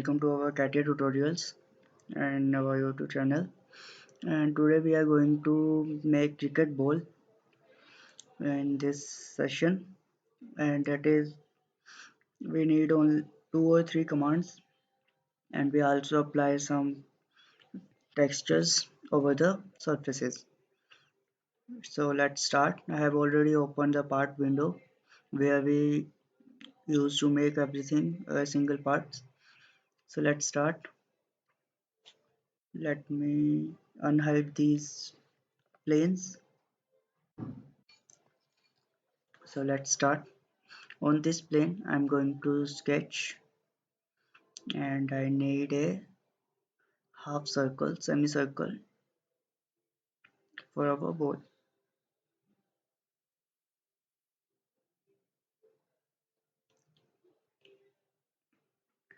welcome to our CATIA tutorials and our YouTube channel. And today we are going to make cricket ball in this session, and that is we need only 2 or 3 commands, and we also apply some textures over the surfaces. So let's start. I have already opened the part window where we used to make everything single parts. So let's start. Let me unhide these planes. So let's start. On this plane I'm going to sketch, and I need a half circle, semicircle for our ball,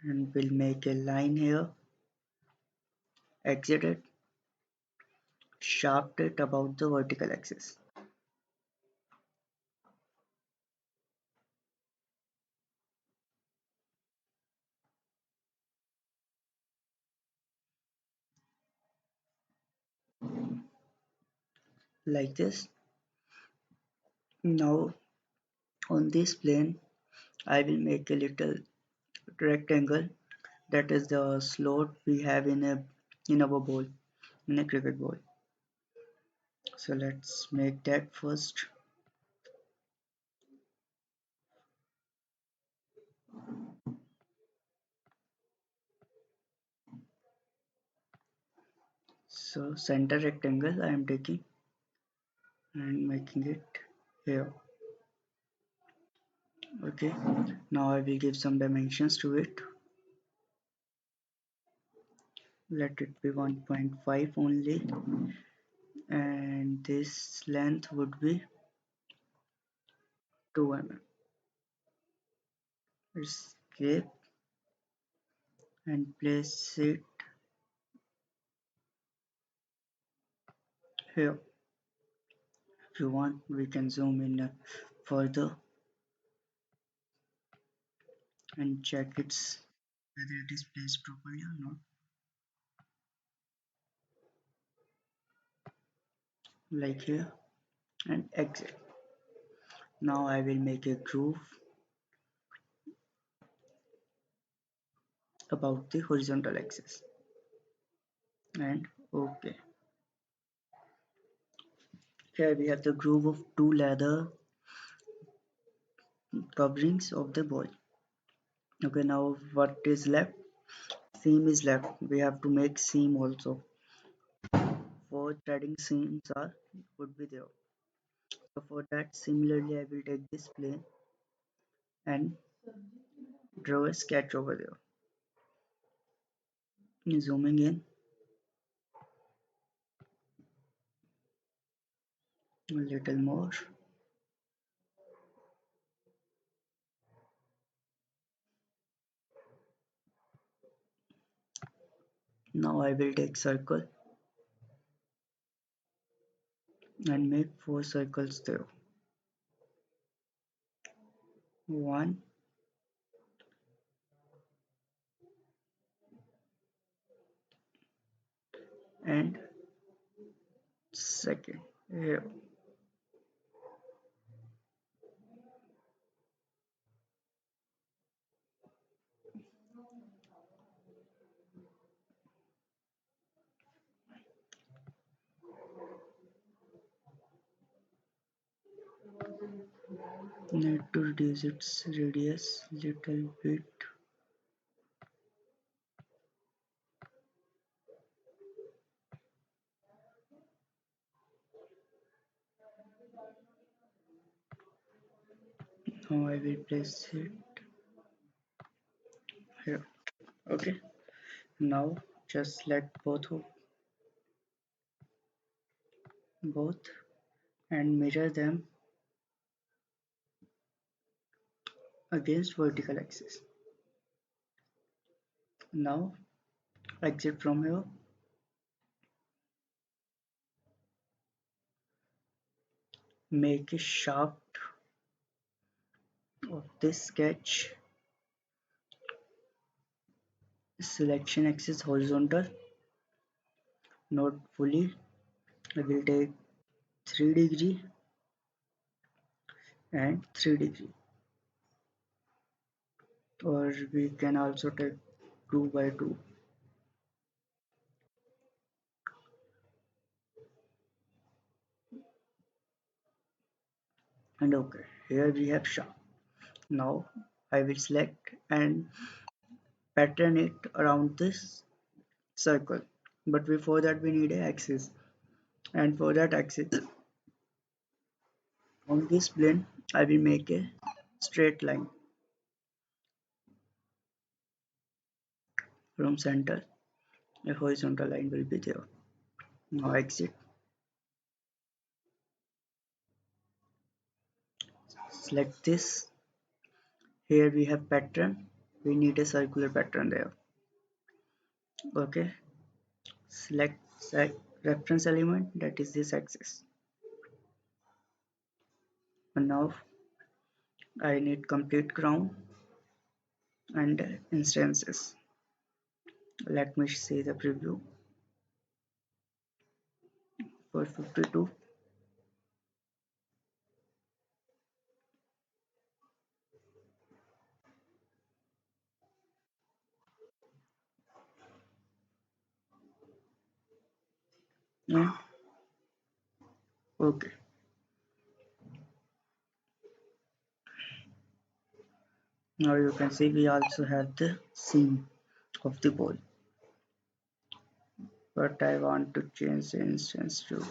and we'll make a line here, exit it, shaft it about the vertical axis. Like this. Now on this plane I will make a little rectangle, that is the slot we have in our ball, in a cricket ball. So let's make that first. So center rectangle I am taking and making it here. Okay, now I will give some dimensions to it. Let it be 1.5 only, and this length would be 2 mm. Escape and place it here. If you want, we can zoom in further and check whether it is placed properly or not. Like here, and exit. Now I will make a groove about the horizontal axis, and okay. Here we have the groove of two leather coverings of the ball. Okay, now what is left? Seam is left. We have to make seam also. 4 threading seams are would be there. So for that, similarly, I will take this plane and draw a sketch over there. Zooming in a little more. Now I will take circle and make 4 circles there. One and second here. Need to reduce its radius little bit. Now I will place it here. Okay. Now just let both and mirror them against vertical axis. Now exit from here. Make a shaft of this sketch Selection axis horizontal, not fully. I will take 3 degree and 3 degree, or we can also take 2 by 2. And okay, here we have sharp. Now I will select and pattern it around this circle. But before that we need a axis. And for that axis, on this plane, I will make a straight line from center. A horizontal line will be there. Now exit. Select this. Here we have pattern. We need a circular pattern there. Okay. Select reference element, that is this axis. And now I need complete crown and instances. Let me see the preview for 52. And okay. Now you can see we also have the seam of the ball, but I want to change the instance to.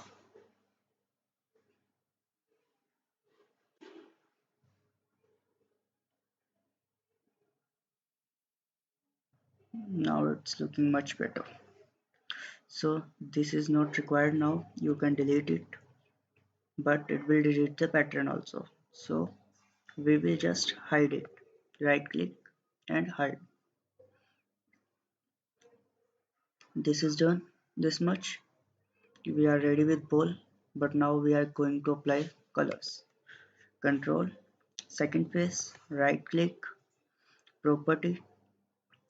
Now it's looking much better. So this is not required now. You can delete it, but it will delete the pattern also. So we will just hide it. Right click and hide. This is done. This much. We are ready with ball, but now we are going to apply colors. Control, second phase, right click, property,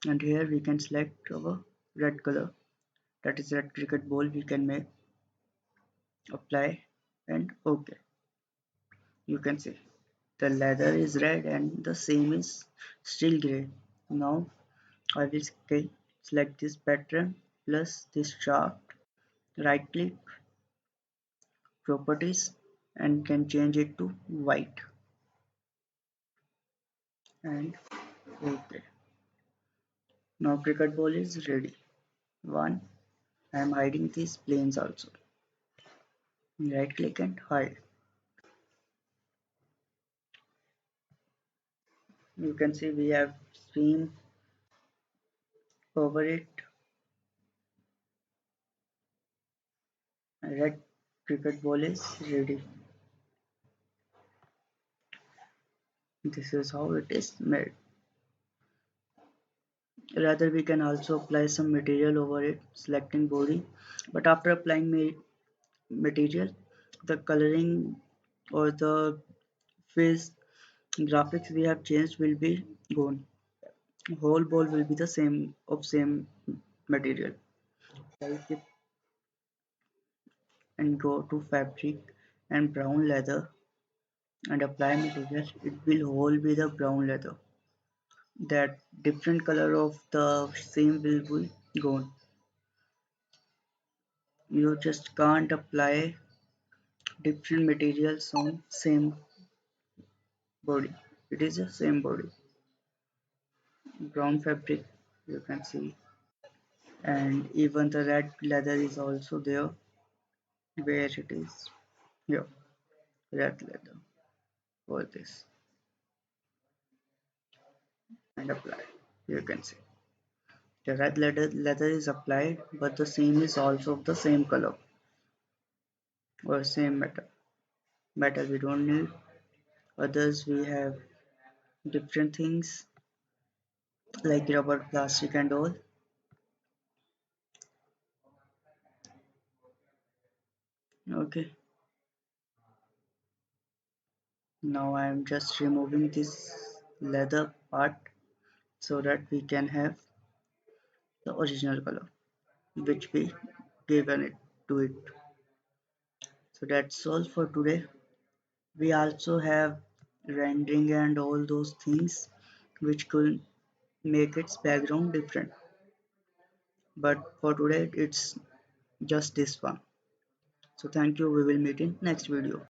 and here we can select our red color. That is red cricket ball. We can make, apply, and OK. You can see the leather is red and the same is still gray. Now I will select this pattern plus this chart, right click, properties, and can change it to white. And OK. Now cricket ball is ready. One, I am hiding these planes also. Right click and hide. You can see we have seen over it. Red cricket ball is ready. This is how it is made. Rather, we can also apply some material over it, selecting body. But after applying material, the coloring or the face graphics we have changed will be gone. Whole ball will be the same material. Select it and go to fabric and brown leather and apply material. It will all be the brown leather. That different color of the same will be gone. You just can't apply different materials on same body. It is the same body. Brown fabric you can see, and even the red leather is also there. Where it is here, red leather for this, and apply. You can see the red leather is applied, but the seam is also of the same color or same metal. Metal we don't need. Others we have different things like rubber, plastic, and all. Okay, now I am just removing this leather part so that we can have the original color which we given it to it. So that's all for today. We also have rendering and all those things which could make its background different, but for today it's just this one. So thank you, we will meet in next video.